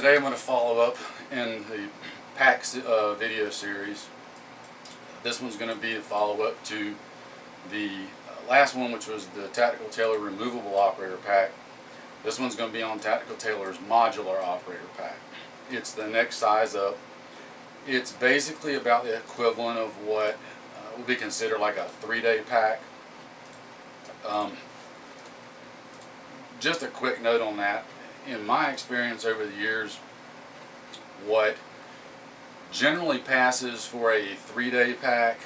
Today I'm going to follow up in the pack video series. This one's going to be a follow-up to the last one, which was the Tactical Tailor Removable Operator Pack. This one's going to be on Tactical Tailor's Modular Operator Pack. It's the next size up. It's basically about the equivalent of what would be considered like a 3-day pack. Just a quick note on that. In my experience over the years, what generally passes for a 3-day pack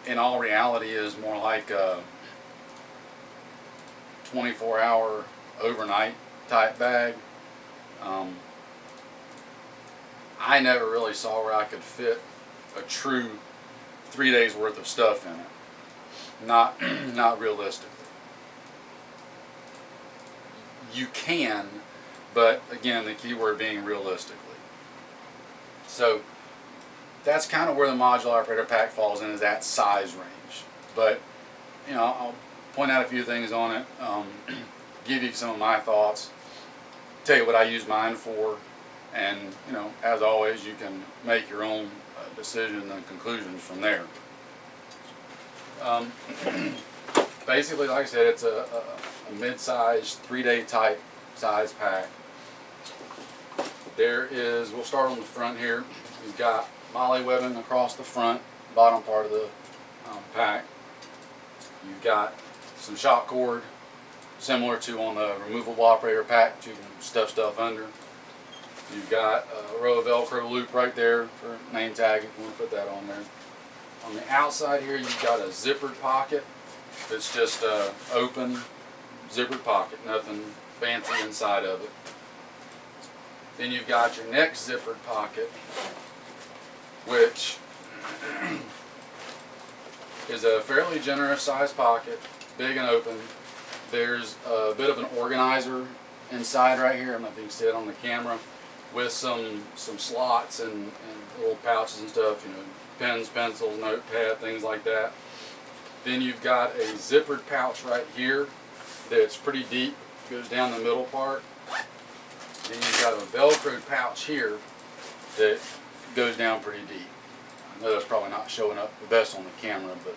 in all reality is more like a 24-hour overnight type bag. I never really saw where I could fit a true 3 days worth of stuff in it. Not realistically. You can, but again, the key word being realistically. So that's kind of where the Modular Operator Pack falls in, is that size range. But you know, I'll point out a few things on it, give you some of my thoughts, tell you what I use mine for, and you know, as always, you can make your own decisions and conclusions from there. Basically, like I said, it's a mid-sized 3-day type size pack. We'll start on the front here. We've got MOLLE webbing across the front, bottom part of the pack. You've got some shock cord, similar to on the removable operator pack, that you can stuff under. You've got a row of Velcro loop right there for name tag, if you want to put that on there. On the outside here, you've got a zippered pocket. It's just an open zippered pocket, nothing fancy inside of it. Then you've got your next zippered pocket, which is a fairly generous sized pocket, big and open. There's a bit of an organizer inside right here. I don't know if you can see it on the camera, with some slots and little pouches and stuff, you know, pens, pencils, notepad, things like that. Then you've got a zippered pouch right here that's pretty deep, goes down the middle part. Then you've got a Velcroed pouch here that goes down pretty deep. I know that's probably not showing up the best on the camera, but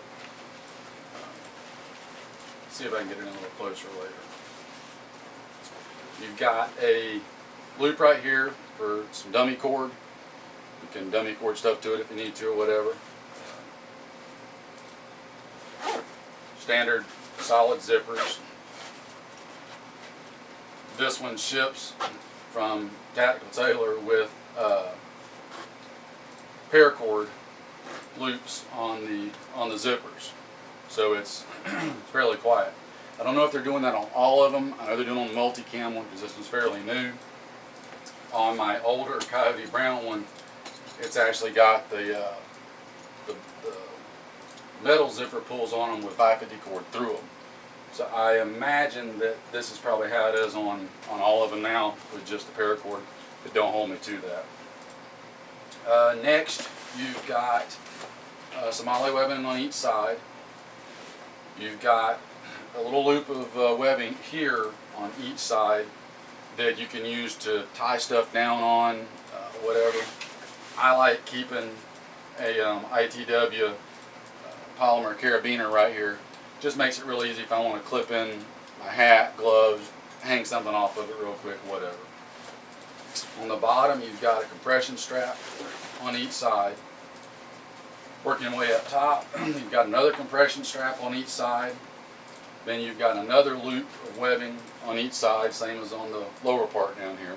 see if I can get it in a little closer later. You've got a loop right here for some dummy cord. You can dummy cord stuff to it if you need to or whatever. Standard solid zippers. This one ships from Tactical Tailor with paracord loops on the zippers, so it's fairly quiet. I don't know if they're doing that on all of them. I know they're doing on the multicam one because this one's fairly new. On my older Coyote Brown one, it's actually got the metal zipper pulls on them with 550 cord through them. So I imagine that this is probably how it is on all of them now, with just the paracord. But don't hold me to that. Next, you've got some MOLLE webbing on each side. You've got a little loop of webbing here on each side that you can use to tie stuff down on, whatever. I like keeping a ITW polymer carabiner right here. Just makes it real easy if I want to clip in my hat, gloves, hang something off of it real quick, whatever. On the bottom, you've got a compression strap on each side. Working your way up top, you've got another compression strap on each side. Then you've got another loop of webbing on each side, same as on the lower part down here.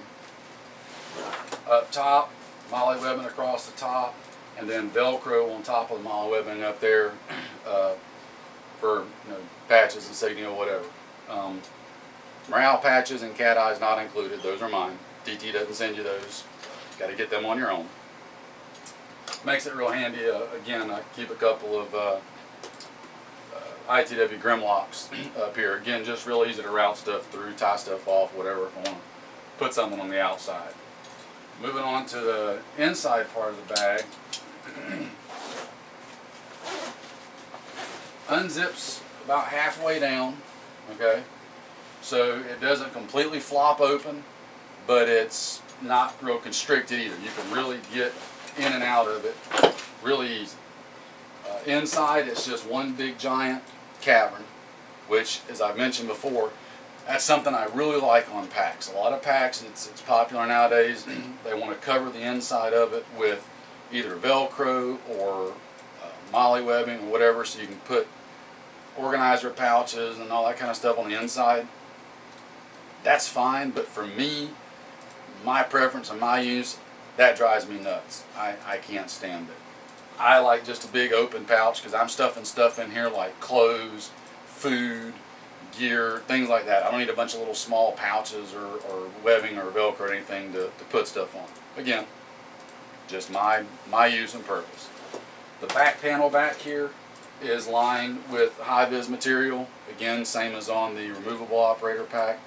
Up top, MOLLE webbing across the top, and then Velcro on top of the MOLLE webbing up there for patches and signal, whatever. Morale patches and cat eyes not included. Those are mine. DT doesn't send you those. Got to get them on your own. Makes it real handy. Again, I keep a couple of ITW Grimlocks up here. Again, just real easy to route stuff through, tie stuff off, whatever, if I want to put something on the outside. Moving on to the inside part of the bag. Unzips about halfway down, okay? So it doesn't completely flop open, but it's not real constricted either. You can really get in and out of it really easy. Inside, it's just one big giant cavern, which, as I mentioned before, that's something I really like on packs. A lot of packs, it's popular nowadays. They want to cover the inside of it with either Velcro or MOLLE webbing or whatever, so you can put organizer pouches and all that kind of stuff on the inside. That's fine, but for me, my preference and my use, that drives me nuts. I can't stand it. I like just a big open pouch because I'm stuffing stuff in here like clothes, food, gear, things like that. I don't need a bunch of little small pouches or webbing or Velcro or anything to put stuff on. Again, just my use and purpose. The back panel back here is lined with high-vis material. Again, same as on the removable operator pack.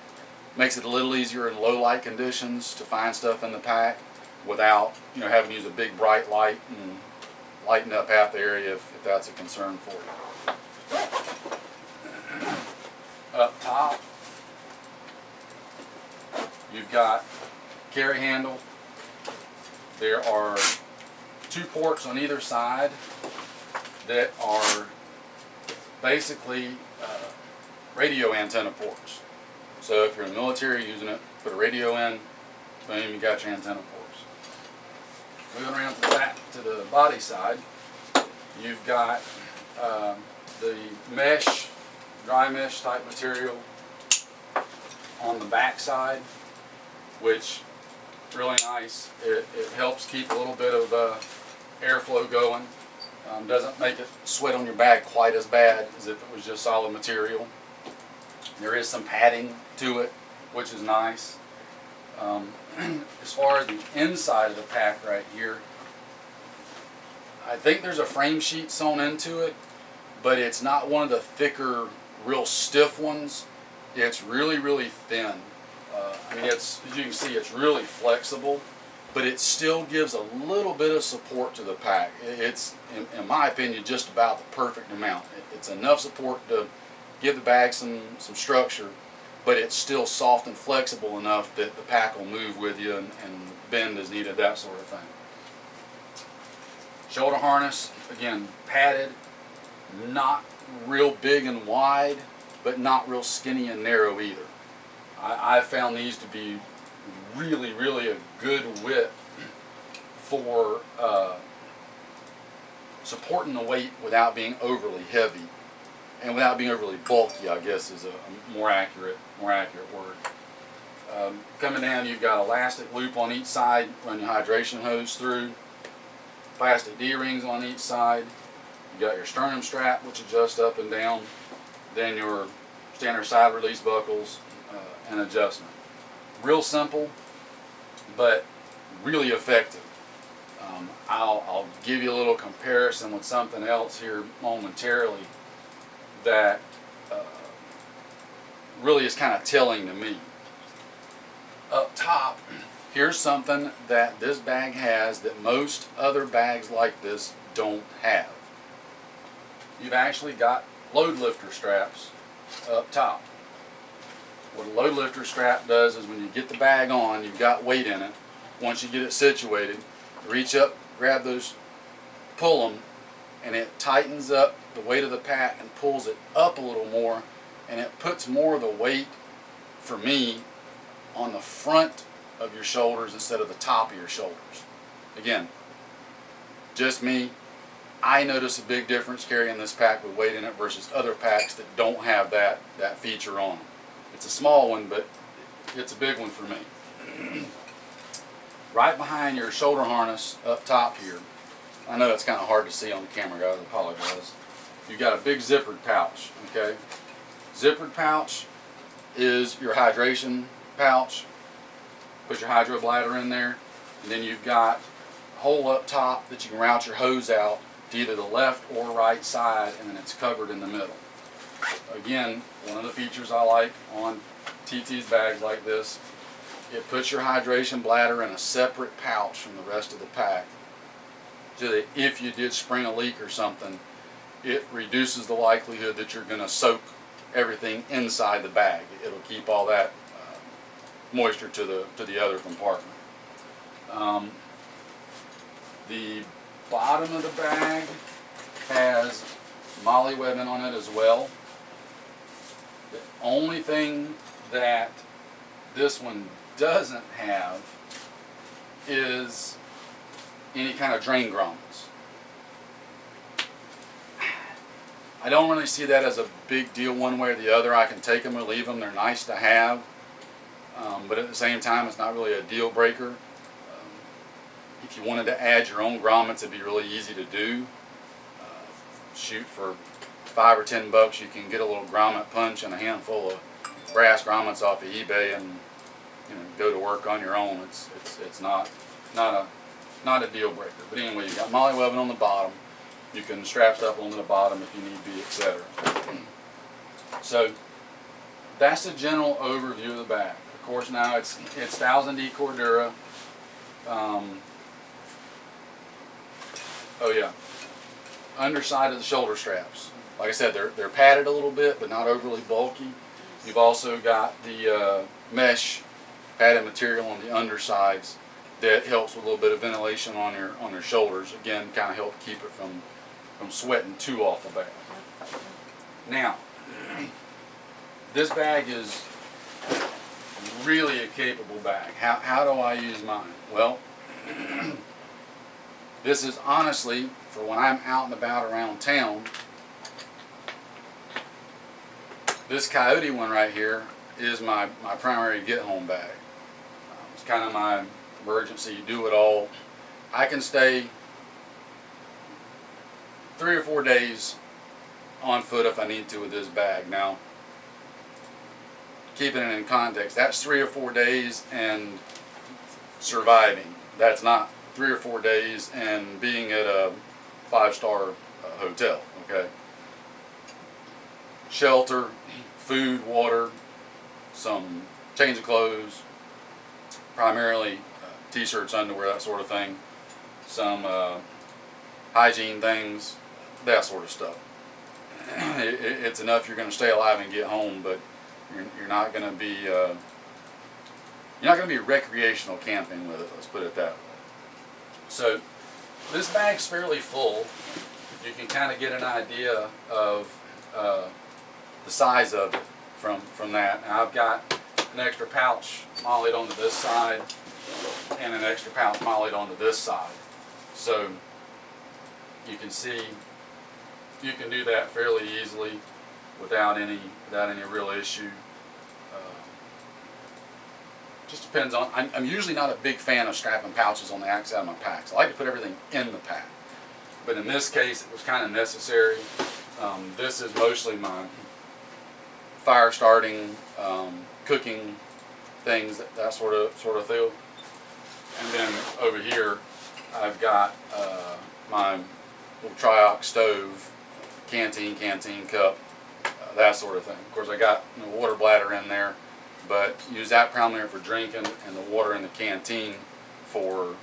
Makes it a little easier in low light conditions to find stuff in the pack without having to use a big bright light and lighten up half the area if that's a concern for you. Up top, you've got carry handle. There are 2 ports on either side that are basically radio antenna ports. So if you're in the military using it, put a radio in, boom, you got your antenna ports. Moving around to the back to the body side, you've got the mesh, dry mesh type material on the back side, which really nice. It helps keep a little bit of airflow going. Doesn't make it sweat on your bag quite as bad as if it was just solid material. There is some padding to it, which is nice. As far as the inside of the pack right here, I think there's a frame sheet sewn into it, but it's not one of the thicker, real stiff ones. It's really, really thin. I mean, as you can see, it's really flexible, but it still gives a little bit of support to the pack. It's, in my opinion, just about the perfect amount. It's enough support to give the bag some structure, but it's still soft and flexible enough that the pack will move with you and bend as needed, that sort of thing. Shoulder harness, again, padded, not real big and wide, but not real skinny and narrow either. I found these to be really, really a good width for supporting the weight without being overly heavy and without being overly bulky, I guess is a more accurate word. Coming down, you've got elastic loop on each side, run your hydration hose through, plastic D-rings on each side. You got your sternum strap, which adjusts up and down, then your standard side release buckles and adjustment. Real simple, but really effective. I'll give you a little comparison with something else here momentarily that really is kind of telling to me. Up top, here's something that this bag has that most other bags like this don't have. You've actually got load lifter straps up top. What a load lifter strap does is when you get the bag on, you've got weight in it. Once you get it situated, reach up, grab those, pull them, and it tightens up the weight of the pack and pulls it up a little more, and it puts more of the weight, for me, on the front of your shoulders instead of the top of your shoulders. Again, just me. I notice a big difference carrying this pack with weight in it versus other packs that don't have that feature on them. It's a small one, but it's a big one for me. Right behind your shoulder harness up top here, I know it's kind of hard to see on the camera, guys, I apologize. You've got a big zippered pouch, okay? Zippered pouch is your hydration pouch. Put your hydro bladder in there, and then you've got a hole up top that you can route your hose out to either the left or right side, and then it's covered in the middle. Again, one of the features I like on TT's bags like this, it puts your hydration bladder in a separate pouch from the rest of the pack, so that if you did spring a leak or something, it reduces the likelihood that you're going to soak everything inside the bag. It'll keep all that moisture to the other compartment. The bottom of the bag has MOLLE webbing on it as well. The only thing that this one doesn't have is any kind of drain grommets. I don't really see that as a big deal one way or the other. I can take them or leave them. They're nice to have, but at the same time, it's not really a deal breaker. If you wanted to add your own grommets, it'd be really easy to do. Shoot, for $5 or $10, you can get a little grommet punch and a handful of brass grommets off of eBay, and go to work on your own. It's not a deal breaker. But anyway, you got MOLLE webbing on the bottom. You can strap stuff onto the bottom if you need be, etc. So that's the general overview of the bag. Of course, now it's 1000D Cordura. Oh yeah, underside of the shoulder straps. Like I said, they're padded a little bit, but not overly bulky. You've also got the mesh padded material on the undersides that helps with a little bit of ventilation on your shoulders. Again, kind of help keep it from sweating too off the bag. Now, this bag is really a capable bag. How do I use mine? Well, this is honestly for when I'm out and about around town. This Coyote one right here is my primary get-home bag. It's kind of my emergency, do it all. I can stay 3 or 4 days on foot if I need to with this bag. Now, keeping it in context, that's 3 or 4 days and surviving. That's not 3 or 4 days and being at a 5-star hotel, okay? Shelter, food, water, some change of clothes, primarily t-shirts, underwear, that sort of thing, some hygiene things, that sort of stuff. It's enough you're going to stay alive and get home, but you're not going to be recreational camping with it. Let's put it that way. So this bag's fairly full. You can kind of get an idea of the size of it from that. Now I've got an extra pouch MOLLE'd onto this side and an extra pouch MOLLE'd onto this side. So you can see you can do that fairly easily without any real issue. Just depends on. I'm usually not a big fan of strapping pouches on the outside of my packs. I like to put everything in the pack, but in this case it was kind of necessary. This is mostly my fire starting, cooking things, that sort of thing. And then over here I've got my little Triox stove, canteen cup, that sort of thing. Of course, I got a water bladder in there, but use that primarily for drinking, and the water in the canteen for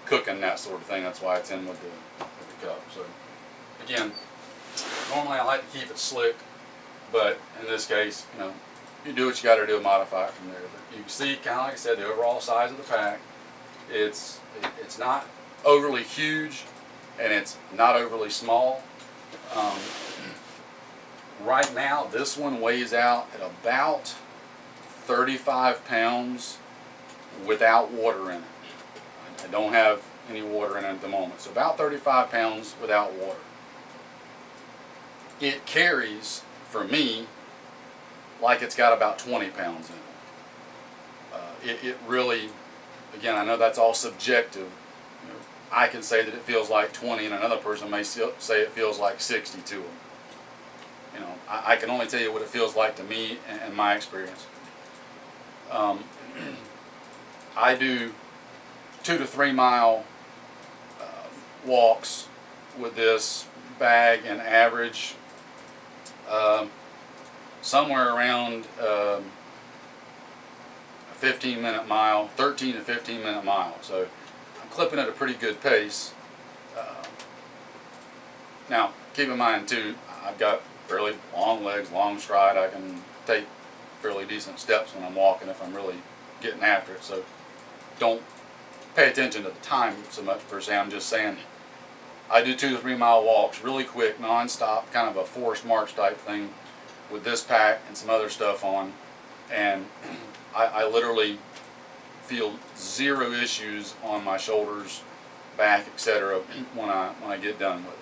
cooking, that sort of thing. That's why it's in with the cup. So again, normally I like to keep it slick, but in this case, you do what you got to do and modify it from there. But you can see, kind of like I said, the overall size of the pack. It's not overly huge, and it's not overly small. Right now, this one weighs out at about 35 pounds without water in it. I don't have any water in it at the moment, so about 35 pounds without water. It carries, for me, like it's got about 20 pounds in it. It really, again, I know that's all subjective. I can say that it feels like 20, and another person may say it feels like 60 to them. I can only tell you what it feels like to me and my experience. I do 2 to 3 mile walks with this bag, and average somewhere around a 15-minute mile, 13 to 15-minute mile. So I'm clipping at a pretty good pace. Now, keep in mind too, I've got fairly long legs, long stride. I can take fairly decent steps when I'm walking if I'm really getting after it. So don't pay attention to the time so much per se. I'm just saying I do 2 to 3 mile walks really quick, non-stop, kind of a forced march type thing with this pack and some other stuff on, and I literally feel zero issues on my shoulders, back, etc. when I get done with it.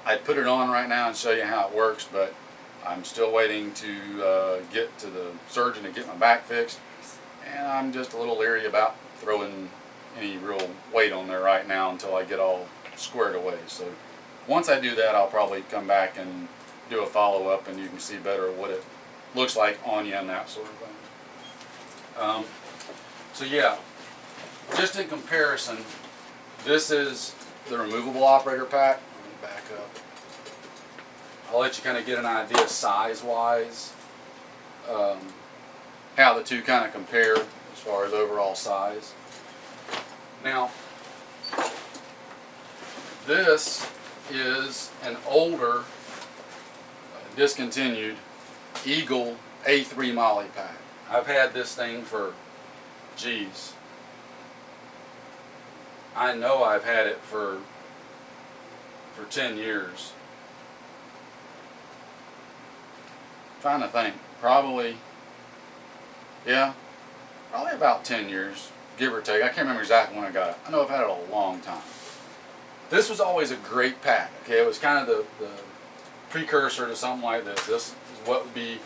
I'd put it on right now and show you how it works, but I'm still waiting to get to the surgeon to get my back fixed, and I'm just a little leery about throwing any real weight on there right now until I get all squared away. So once I do that, I'll probably come back and do a follow-up, and you can see better what it looks like on you and that sort of thing. So yeah, just in comparison, this is the removable operator pack. Let me back up. I'll let you kind of get an idea size-wise, how the two kind of compare as far as overall size. Now, this is an older, discontinued Eagle A3 MOLLE pack. I've had this thing for, geez, I know I've had it for 10 years. Trying to think, probably about 10 years, give or take. I can't remember exactly when I got it. I know I've had it a long time. This was always a great pack. Okay, it was kind of the precursor to something like this. This is what would be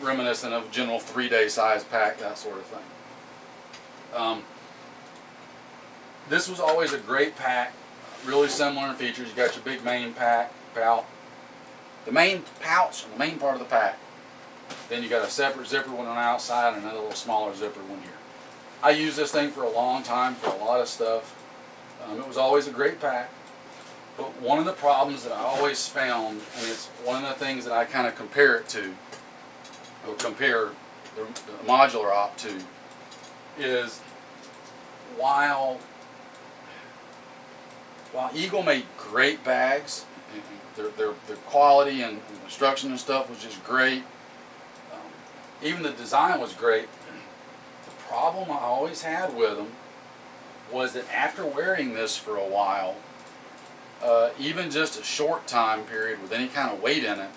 reminiscent of general 3-day size pack, that sort of thing. This was always a great pack, really similar in features. You got your big main pouch, the main pouch on the main part of the pack. Then you got a separate zipper one on the outside and another little smaller zipper one here. I used this thing for a long time for a lot of stuff. It was always a great pack, but one of the problems that I always found, and it's one of the things that I kind of compare it to, or compare the modular op to, is while Eagle made great bags, their quality and construction and stuff was just great, even the design was great, the problem I always had with them was that after wearing this for a while, even just a short time period with any kind of weight in it,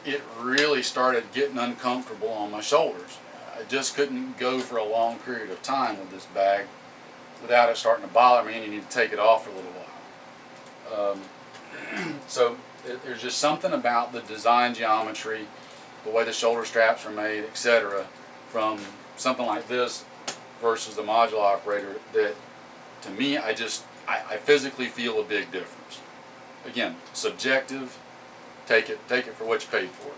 it really started getting uncomfortable on my shoulders. I just couldn't go for a long period of time with this bag without it starting to bother me, and you need to take it off for a little while. So there's just something about the design geometry, the way the shoulder straps are made, etc., from something like this versus the modular operator that, to me, I physically feel a big difference. Again, subjective. Take it for what you paid for it.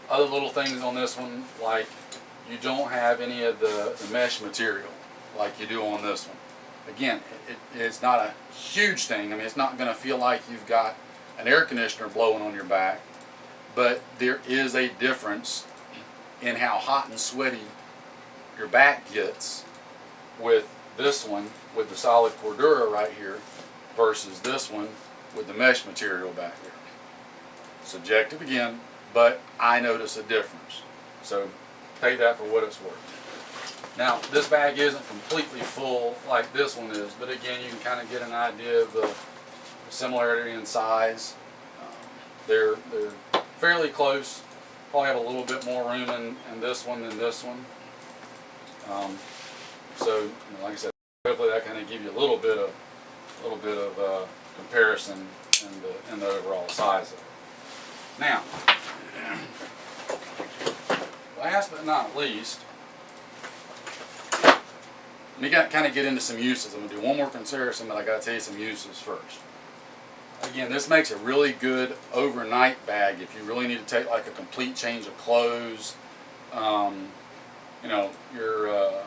Other little things on this one, like you don't have any of the mesh material like you do on this one. Again, it's not a huge thing. I mean, it's not going to feel like you've got an air conditioner blowing on your back, but there is a difference in how hot and sweaty your back gets with this one with the solid Cordura right here versus this one with the mesh material back here. Subjective again, but I notice a difference. So take that for what it's worth. Now, this bag isn't completely full like this one is, but again, you can kind of get an idea of the similarity in size. They're fairly close. Probably have a little bit more room in this one than this one. So, like I said, hopefully that kind of give you a little bit of comparison in the overall size of it. Now, last but not least, let me kind of get into some uses. I'm going to do one more comparison, but I got to tell you some uses first. Again, this makes a really good overnight bag if you really need to take like a complete change of clothes, your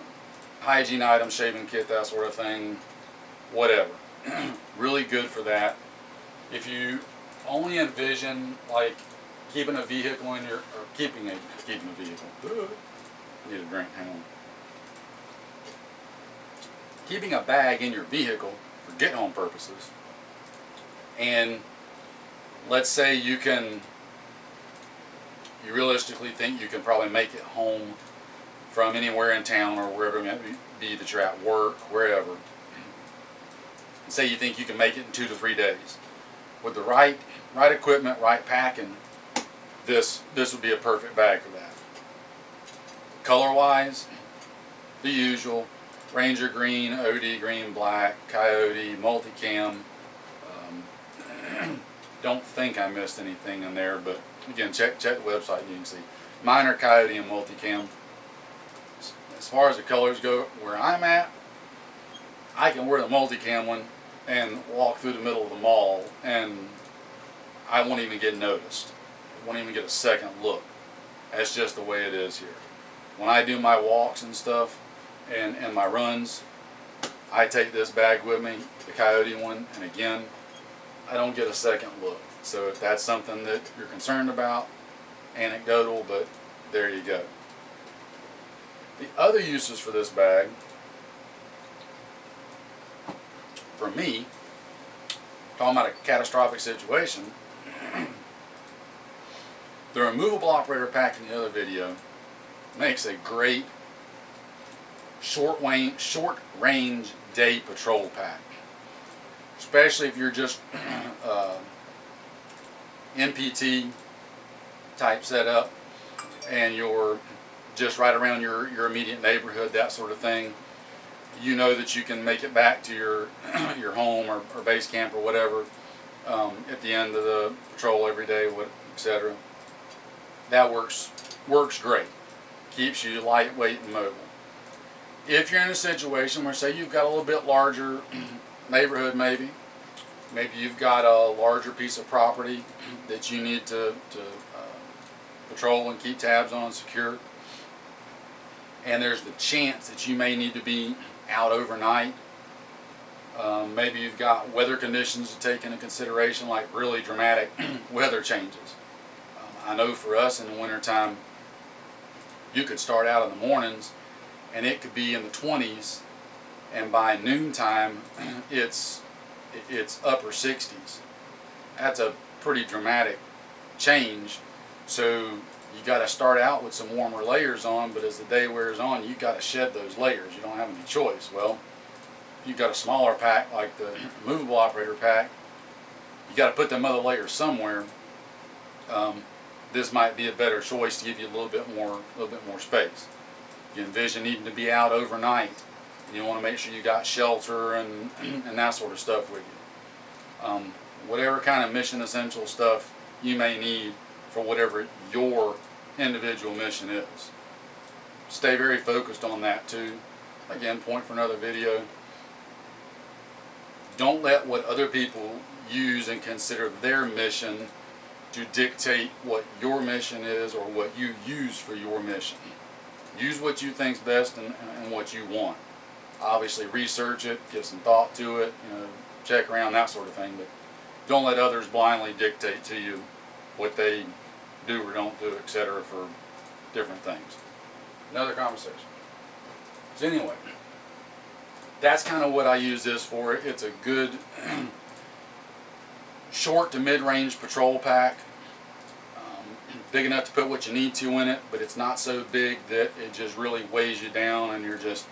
hygiene items, shaving kit, that sort of thing, whatever. Really good for that. If you only envision like keeping a vehicle in your, or keeping a vehicle. I need a drink, hang on. Keeping a bag in your vehicle for get-home purposes, and let's say you can you realistically think you can probably make it home from anywhere in town or wherever it may be that you're at work, wherever. And say you think you can make it in 2 to 3 days. With the right equipment, right packing, this would be a perfect bag for that. Color-wise, the usual: Ranger green, OD green, black, Coyote, multicam. Don't think I missed anything in there, but again, check the website and you can see. Mine are Coyote and multicam. As far as the colors go, where I'm at, I can wear the multicam one and walk through the middle of the mall and I won't even get noticed. I won't even get a second look. That's just the way it is here. When I do my walks and stuff and my runs, I take this bag with me, the Coyote one, and again, I don't get a second look. So if that's something that you're concerned about, anecdotal, but there you go. The other uses for this bag, for me, talking about a catastrophic situation, the removable operator pack in the other video makes a great short range day patrol pack. Especially if you're just NPT type setup and you're just right around your immediate neighborhood, that sort of thing. You know that you can make it back to your home or base camp or whatever at the end of the patrol every day, etc. That works great. Keeps you lightweight and mobile. If you're in a situation where, say, you've got a little bit larger neighborhood, maybe you've got a larger piece of property that you need to patrol and keep tabs on and secure, and there's the chance that you may need to be out overnight. Maybe you've got weather conditions to take into consideration, like really dramatic weather changes. I know for us in the wintertime, you could start out in the mornings and it could be in the 20s, and by noontime it's upper 60s. That's a pretty dramatic change. So you got to start out with some warmer layers on, but as the day wears on, you got to shed those layers. You don't have any choice. Well, you've got a smaller pack like the movable operator pack. You got to put them other layers somewhere. This might be a better choice to give you a little bit more space. You envision needing to be out overnight, and you want to make sure you got shelter and that sort of stuff with you. Whatever kind of mission essential stuff you may need for whatever your individual mission is. Stay very focused on that too. Again, point for another video. Don't let what other people use and consider their mission to dictate what your mission is or what you use for your mission. Use what you think's best and what you want. Obviously research it, give some thought to it, check around, that sort of thing, but don't let others blindly dictate to you what they do or don't do, etc. for different things. Another conversation. So anyway, that's kind of what I use this for. It's a good short to mid-range patrol pack. Big enough to put what you need to in it, but it's not so big that it just really weighs you down and you're just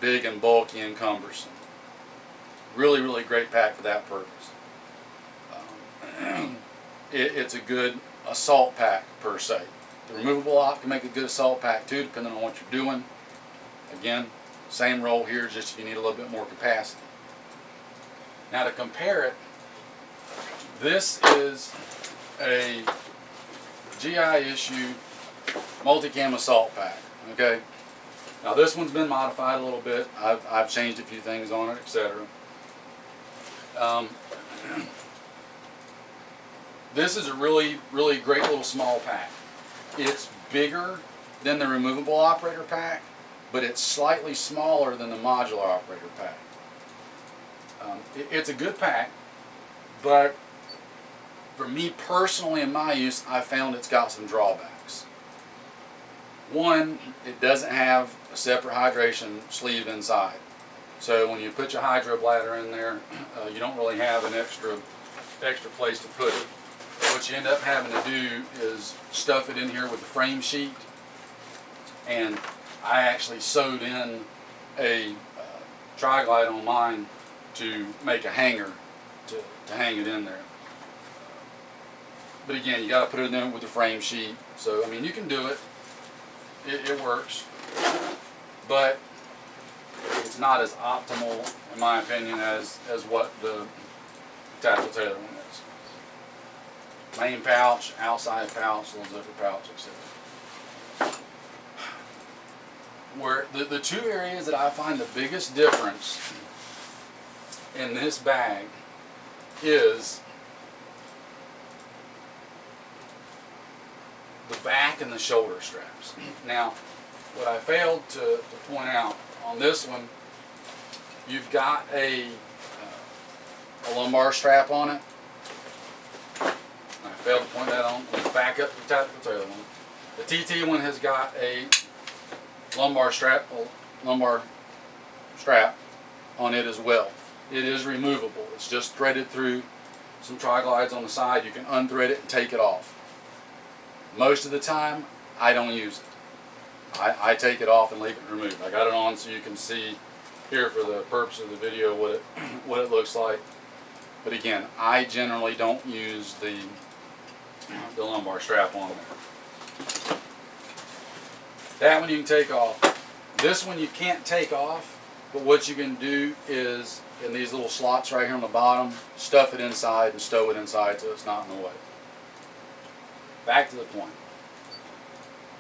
big and bulky and cumbersome. Really, really great pack for that purpose. It's a good assault pack per se. The removable op can make a good assault pack too, depending on what you're doing. Again, same role here, just if you need a little bit more capacity. Now to compare it, this is a GI issue multicam assault pack. Okay. Now this one's been modified a little bit. I've changed a few things on it, etc. This is a really, really great little small pack. It's bigger than the removable operator pack, but it's slightly smaller than the modular operator pack. It's a good pack, but for me personally in my use, I found it's got some drawbacks. One, it doesn't have a separate hydration sleeve inside. So when you put your hydro bladder in there, you don't really have an extra place to put it. what you end up having to do is stuff it in here with a frame sheet, and I actually sewed in a tri-glide on mine to make a hanger to hang it in there. But again, you got to put it in with the frame sheet. So I mean, you can do it. It works, but it's not as optimal, in my opinion, as what the Tactical Tailor one is. Main pouch, outside pouch, little zipper pouch, etc. Where the two areas that I find the biggest difference in this bag is the back and the shoulder straps. Now, what I failed to point out on this one, you've got a lumbar strap on it. I failed to point that on. Let's back up the Tactical Tailor one. The TT one has got a lumbar strap on it as well. It is removable. It's just threaded through some tri-glides on the side. You can unthread it and take it off. Most of the time, I don't use it. I take it off and leave it removed. I got it on so you can see here for the purpose of the video what it looks like. But again, I generally don't use the lumbar strap on there. That one you can take off. This one you can't take off, but what you can do is, in these little slots right here on the bottom, stuff it inside and stow it inside so it's not in the way. Back to the point.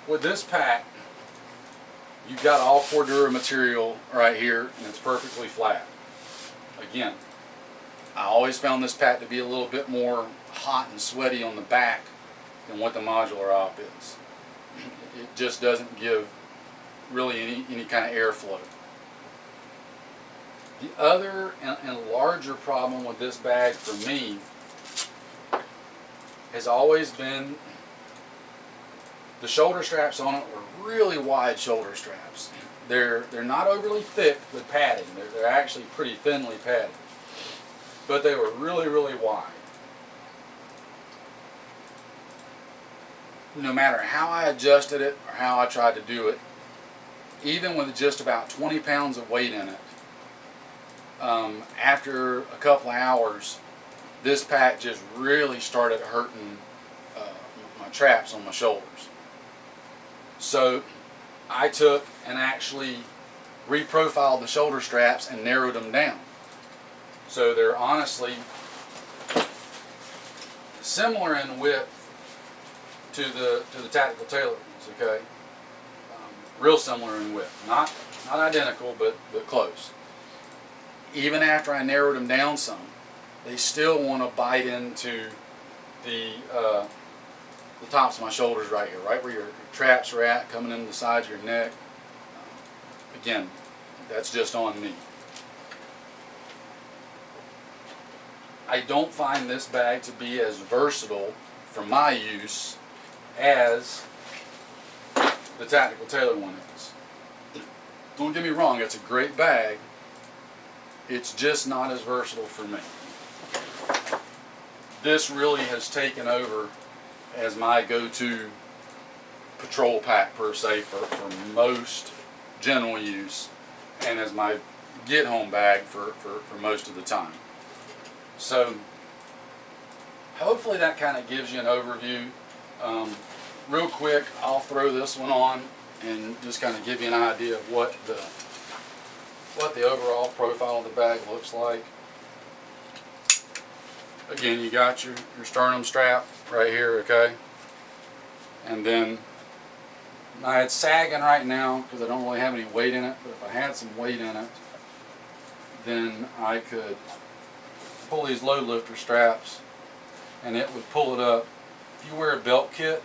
With this pack, you've got all Cordura material right here, and it's perfectly flat. Again, I always found this pack to be a little bit more hot and sweaty on the back than what the modular op is. It just doesn't give really any kind of airflow. The other and larger problem with this bag for me has always been the shoulder straps on it were really wide shoulder straps. They're not overly thick with padding. They're actually pretty thinly padded. But they were really, really wide. No matter how I adjusted it or how I tried to do it, even with just about 20 pounds of weight in it, after a couple of hours, this pack just really started hurting my traps on my shoulders. So I took and actually reprofiled the shoulder straps and narrowed them down. So they're honestly similar in width to the Tactical Tailor ones, okay? Real similar in width. Not identical, but close. Even after I narrowed them down some, they still want to bite into the tops of my shoulders right here, right where your traps are at, coming into the sides of your neck. Again, that's just on me. I don't find this bag to be as versatile for my use as the Tactical Tailor one is. Don't get me wrong, it's a great bag. It's just not as versatile for me. This really has taken over as my go-to patrol pack per se for most general use, and as my get-home bag for most of the time. So hopefully that kind of gives you an overview. Real quick, I'll throw this one on and just kind of give you an idea of what the overall profile of the bag looks like. Again, you got your sternum strap right here, okay? And then it's sagging right now because I don't really have any weight in it, but if I had some weight in it, then I could pull these load lifter straps and it would pull it up. If you wear a belt kit,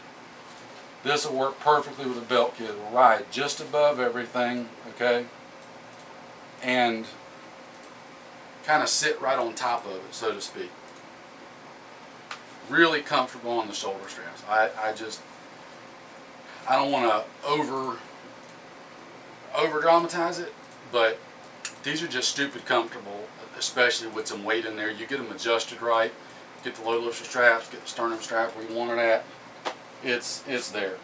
this will work perfectly with a belt kit. It will ride just above everything, okay? And kind of sit right on top of it, so to speak. Really comfortable on the shoulder straps. I don't want to over dramatize it, but these are just stupid comfortable, especially with some weight in there. You get them adjusted right, get the load lifter straps, get the sternum strap where you want it at. It's there.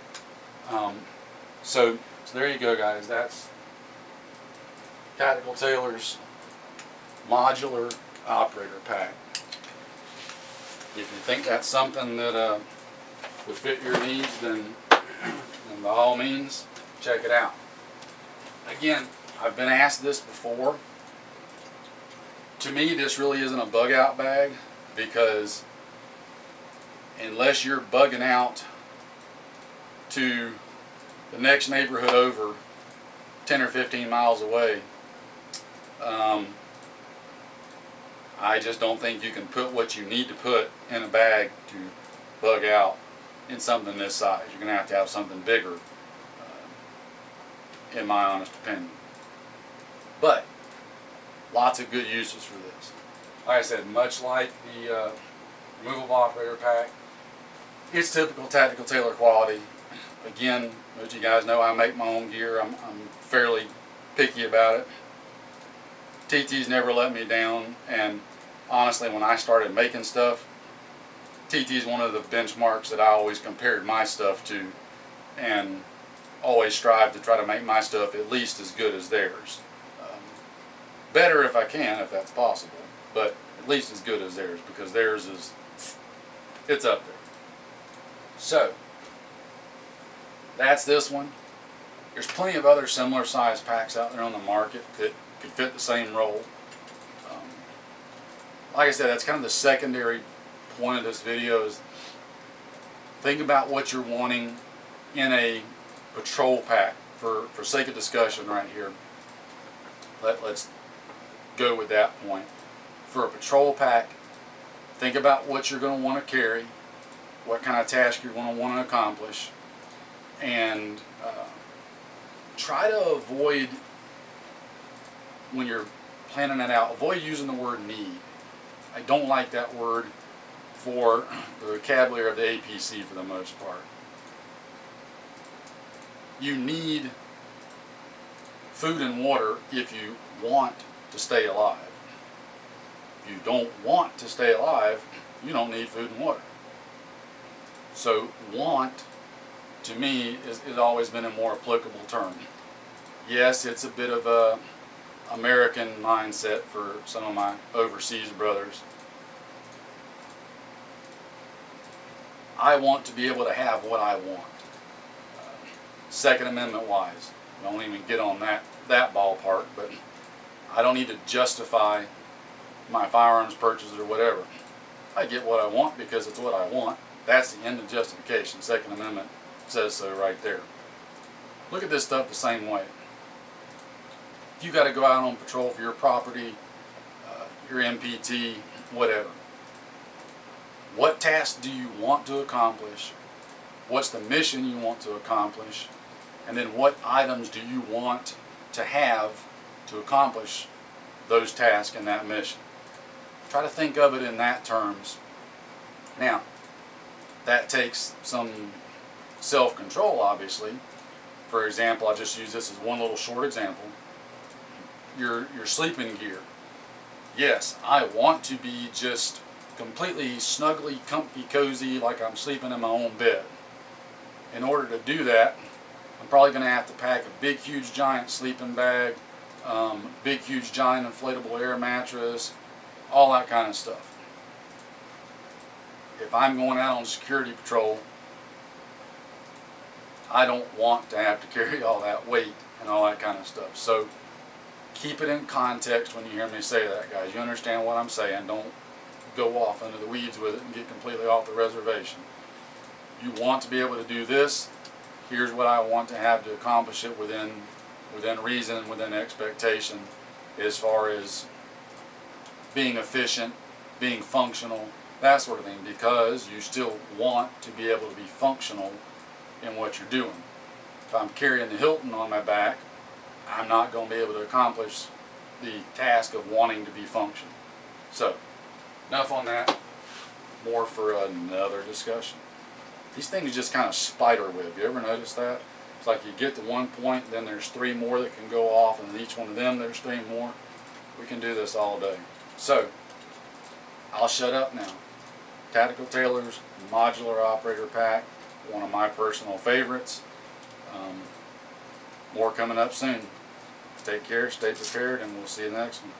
So there you go, guys. That's Tactical Tailors Modular Operator Pack. If you think that's something that would fit your needs, then by all means, check it out. Again, I've been asked this before. To me, this really isn't a bug out bag, because unless you're bugging out to the next neighborhood over 10 or 15 miles away, I just don't think you can put what you need to put in a bag to bug out in something this size. You're going to have something bigger, in my honest opinion. But lots of good uses for this. Like I said, much like the removable operator pack, it's typical Tactical Tailor quality. Again, as you guys know, I make my own gear. I'm fairly picky about it. TT's never let me down, and honestly, when I started making stuff, TT's one of the benchmarks that I always compared my stuff to, and always strive to try to make my stuff at least as good as theirs. Better if I can, if that's possible, but at least as good as theirs, because theirs is, it's up there. So that's this one. There's plenty of other similar size packs out there on the market that could fit the same role. Like I said, that's kind of the secondary point of this video, is think about what you're wanting in a patrol pack. For sake of discussion right here, let's go with that point. For a patrol pack, think about what you're going to want to carry, what kind of task you're going to want to accomplish, and try to avoid, when you're planning it out, avoid using the word need. I don't like that word for the vocabulary of the APC for the most part. You need food and water if you want to stay alive. If you don't want to stay alive, you don't need food and water. So want, to me, has always been a more applicable term. Yes, it's a bit of a American mindset for some of my overseas brothers. I want to be able to have what I want. Second Amendment wise, don't even get on that ballpark, but I don't need to justify my firearms purchases or whatever. I get what I want because it's what I want. That's the end of justification. Second Amendment says so right there. Look at this stuff the same way. If you got to go out on patrol for your property, your MPT, whatever, what task do you want to accomplish? What's the mission you want to accomplish? And then what items do you want to have to accomplish those tasks and that mission? Try to think of it in that terms. Now, that takes some self-control, obviously. For example, I just use this as one little short example. Your sleeping gear. Yes, I want to be just completely snuggly, comfy, cozy, like I'm sleeping in my own bed. In order to do that, I'm probably going to have to pack a big, huge, giant sleeping bag, big, huge, giant inflatable air mattress, all that kind of stuff. If I'm going out on security patrol, I don't want to have to carry all that weight and all that kind of stuff. So keep it in context when you hear me say that, guys. You understand what I'm saying. Don't go off into the weeds with it and get completely off the reservation. You want to be able to do this. Here's what I want to have to accomplish it within reason, within expectation, as far as being efficient, being functional, that sort of thing, because you still want to be able to be functional in what you're doing. If I'm carrying the Hilton on my back, I'm not going to be able to accomplish the task of wanting to be functional. So, enough on that. More for another discussion. These things just kind of spider web. You ever notice that? It's like you get to one point, then there's 3 more that can go off, and in each one of them there's 3 more. We can do this all day. So, I'll shut up now. Tactical Tailors Modular Operator Pack, one of my personal favorites. More coming up soon. Take care, stay prepared, and we'll see you in the next one.